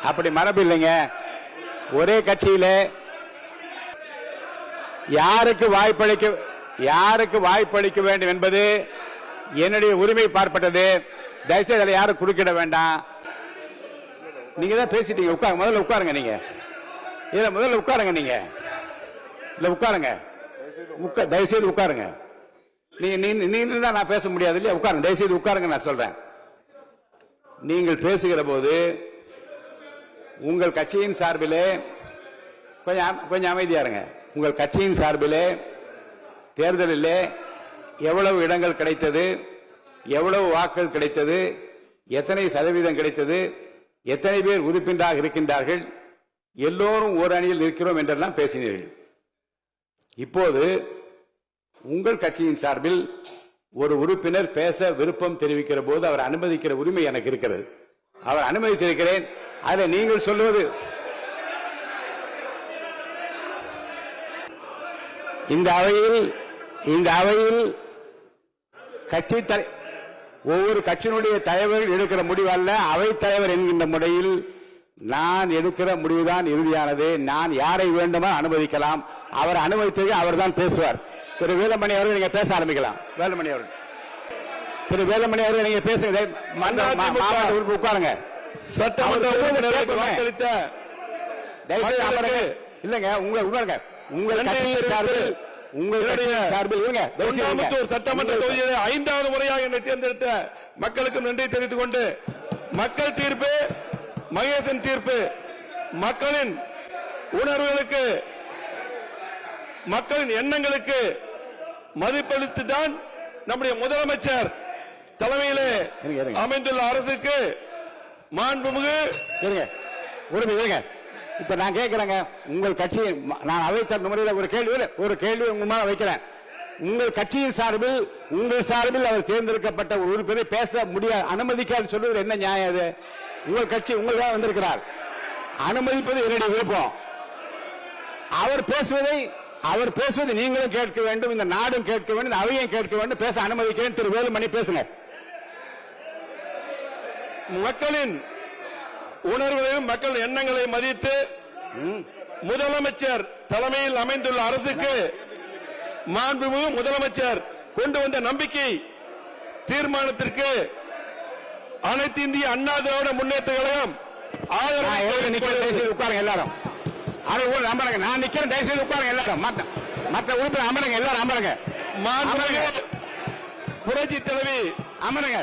அப்படி மரபு இல்லைங்க. ஒரே கட்சியில யாருக்கு வாய்ப்பளிக்க வேண்டும் என்பது என்னுடைய உரிமை பார்ப்பட்டது. தயவுசெய்து அதில் யாரும் குறுக்கிட வேண்டாம். நீங்க தான் பேசிட்டீங்க. முதல்ல உட்காருங்க. நீங்க இதுல முதல்ல உட்காருங்க. நீங்க இல்ல உட்காருங்க. தயவுசெய்து உட்காருங்க. நீங்க தான் நான் பேச முடியாது இல்லையா? உட்காருங்க. தயவுசெய்து உட்காருங்க. நான் சொல்றேன், நீங்கள் பேசுகிற போது உங்கள் கட்சியின் சார்பிலே கொஞ்சம் அமைதியா இருங்க. உங்கள் கட்சியின் சார்பிலே தேர்தலில் எவ்வளவு இடங்கள் கிடைத்தது, எவ்வளவு வாக்குகள் கிடைத்தது, எத்தனை சதவீதம் கிடைத்தது, எத்தனை பேர் உறுப்பினராக இருக்கின்றார்கள், எல்லோரும் ஒரு அணியில் இருக்கிறோம் என்றெல்லாம் பேசினீர்கள். இப்போது உங்கள் கட்சியின் சார்பில் ஒரு உறுப்பினர் பேச விருப்பம் தெரிவிக்கிற போது அவர் அனுமதிக்கிற உரிமை எனக்கு இருக்கிறது. அவர் அனுமதித்திருக்கிறேன். அதில் நீங்கள் சொல்லுவது இந்த அவையில் கட்சி ஒவ்வொரு கட்சியினுடைய தலைவர்கள் எடுக்கிற முடிவு அல்ல, அவை தலைவர் என்கின்ற முறையில் நான் எடுக்கிற முடிவுதான் இறுதியானது. நான் யாரை வேண்டுமோ அனுமதிக்கலாம். அவர் அனுமதித்தது அவர் தான் பேசுவார். திரு வேலுமணி அவர்கள் நீங்க பேச ஆரம்பிக்கலாம். வேலுமணி அவர்கள், திரு வேலுமணி அவர்கள் நீங்க பேசுங்க. உட்காருங்க. சட்டமன்ற இல்லங்க உட்காருங்க. உங்கள் சார்பில் சட்டமன்ற தொகுதியில் 5வது முறையாக என்னை தேர்ந்தெடுத்த மக்களுக்கும் நன்றி தெரிவித்துக் கொண்டு, மக்கள் தீர்ப்பு, மகேசன் தீர்ப்பு, மக்களின் உணர்வுகளுக்கு, மக்களின் எண்ணங்களுக்கு மதிப்பளித்துதான் நம்முடைய முதலமைச்சர் தலைமையிலே அமைந்துள்ள அரசுக்கு மாண்புமிகு இப்ப நான் கேட்கிறேங்க. உங்கள் கட்சி, நான் அவைத்தர் முறையில் ஒரு கேள்வி உங்க மேல வைக்கிறேன். உங்கள் கட்சியின் சார்பில், உங்கள் சார்பில் அவர் தேர்ந்தெடுக்கப்பட்ட ஒரு உறுப்பினரை பேச முடியாது, அனுமதிக்காது சொல்வது என்ன நியாயம்? அது உங்கள் கட்சி உங்களுக்காக வந்திருக்கிறார். அனுமதிப்பது என்னுடைய விருப்பம். அவர் பேசுவதை நீங்களும் கேட்க வேண்டும், இந்த நாடும் கேட்க வேண்டும், இந்த அவையும் கேட்க வேண்டும். பேச அனுமதிக்கிறேன். திரு வேலுமணி பேசுங்க. மக்களின் உணர்வுகளையும் மக்கள் எண்ணங்களை மதித்து முதலமைச்சர் தலைமையில் அமைந்துள்ள அரசுக்கு மாண்புமிகு முதலமைச்சர் கொண்டு வந்த நம்பிக்கை தீர்மானத்திற்கு அனைத்து இந்திய அண்ணா திராவிட முன்னேற்ற கழகம் ஆதரவு. உட்காருங்க எல்லாரும். அமருங்க. நான் நிக்கிறேன். தயவுசெய்து உட்காருங்க எல்லாரும். மற்ற உறுப்பினர் அமருங்க. எல்லாரும் அமருங்க. மாண்புமிகு புரட்சி தலைவி அமருங்க.